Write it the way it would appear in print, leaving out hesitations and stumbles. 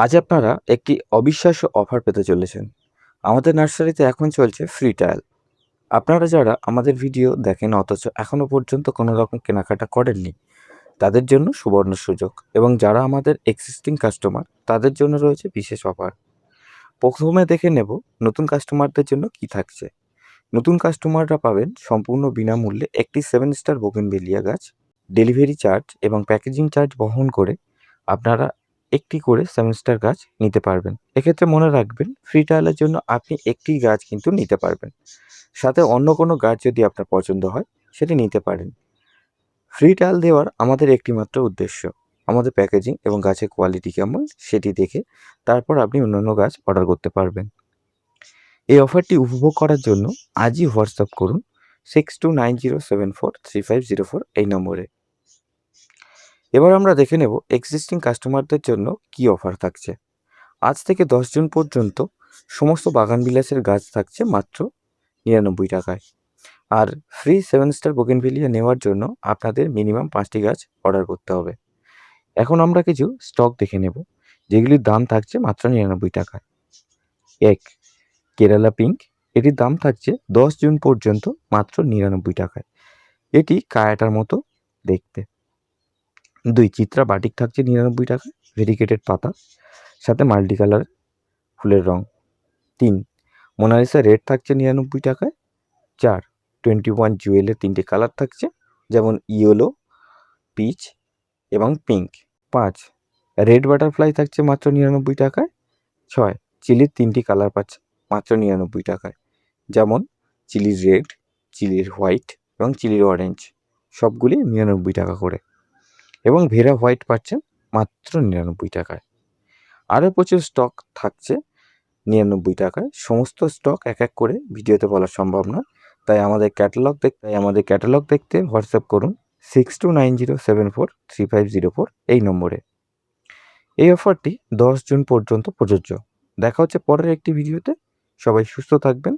আজ আপনারা একটি অবিশ্বাস্য অফার পেতে চলেছেন। আমাদের নার্সারিতে এখন চলছে ফ্রি ট্রায়াল। আপনারা যারা আমাদের ভিডিও দেখেন অথচ এখনও পর্যন্ত কোনো রকম কেনাকাটা করেননি, তাদের জন্য সুবর্ণ সুযোগ এবং যারা আমাদের এক্সিস্টিং কাস্টমার তাদের জন্য রয়েছে বিশেষ অফার। প্রথমে দেখে নেব নতুন কাস্টমারদের জন্য কি থাকছে। নতুন কাস্টমাররা পাবেন সম্পূর্ণ বিনামূল্যে একটি 7 স্টার বোগেনভেলিয়া গাছ। ডেলিভারি চার্জ এবং প্যাকেজিং চার্জ বহন করে আপনারা একটি করে 7 স্টার গাছ নিতে পারবেন। এক্ষেত্রে মনে রাখবেন ফ্রি ট্রায়ালের জন্য আপনি একটি গাছ কিন্তু নিতে পারবেন। সাথে অন্য কোনো গাছ যদি আপনার পছন্দ হয় সেটি নিতে পারেন। ফ্রি ট্রায়াল দেওয়ার আমাদের একটিমাত্র উদ্দেশ্য, আমাদের প্যাকেজিং এবং গাছের কোয়ালিটি কেমন সেটি দেখে তারপর আপনি অন্যান্য গাছ অর্ডার করতে পারবেন। এই অফারটি উপভোগ করার জন্য আজই হোয়াটসঅ্যাপ করুন 6290743504 এই নম্বরে। এবার আমরা দেখে নেব এক্সিস্টিং কাস্টমারদের জন্য কি অফার থাকছে। আজ থেকে 10 জুন পর্যন্ত সমস্ত বাগান বিলাসের গাছ থাকছে মাত্র 99 টাকায়। আর ফ্রি 7 স্টার বোগেনভেলিয়া নেওয়ার জন্য আপনাদের মিনিমাম 5টি গাছ অর্ডার করতে হবে। এখন আমরা কিছু স্টক দেখে নেব যেগুলির দাম থাকছে মাত্র 99 টাকায়। 1. কেরালা পিঙ্ক, এটির দাম থাকছে 10 জুন পর্যন্ত মাত্র 99 টাকায়। এটি কায়াটার মতো দেখতে। 2. চিত্রা বাটিক থাকছে 99 টাকায়, ভেরিকেটেড পাতা সাথে মাল্টি কালার ফুলের রং। 3. মোনালিসা রেড থাকছে 99 টাকায়। 4. 21 জুয়েলের 3টে কালার থাকছে, যেমন ইয়েলো, পিচ এবং পিঙ্ক। 5. রেড বাটারফ্লাই থাকছে মাত্র 99 টাকায়। 6. চিলির 3টি কালার পাচ্ছে মাত্র 99 টাকায়, যেমন চিলির রেড, চিলির হোয়াইট এবং চিলির অরেঞ্জ, সবগুলি 99 টাকা করে। এবং ভেরা হোয়াইট পাচ্ছেন মাত্র 99 টাকায়। আরও প্রচুর স্টক থাকছে 99 টাকায়। সমস্ত স্টক এক এক করে ভিডিওতে বলা সম্ভব নয়, তাই আমাদের ক্যাটালগ দেখতে হোয়াটসঅ্যাপ করুন 6290743504 এই নম্বরে। এই অফারটি 10 জুন পর্যন্ত প্রযোজ্য। দেখা হচ্ছে পরের একটি ভিডিওতে। সবাই সুস্থ থাকবেন,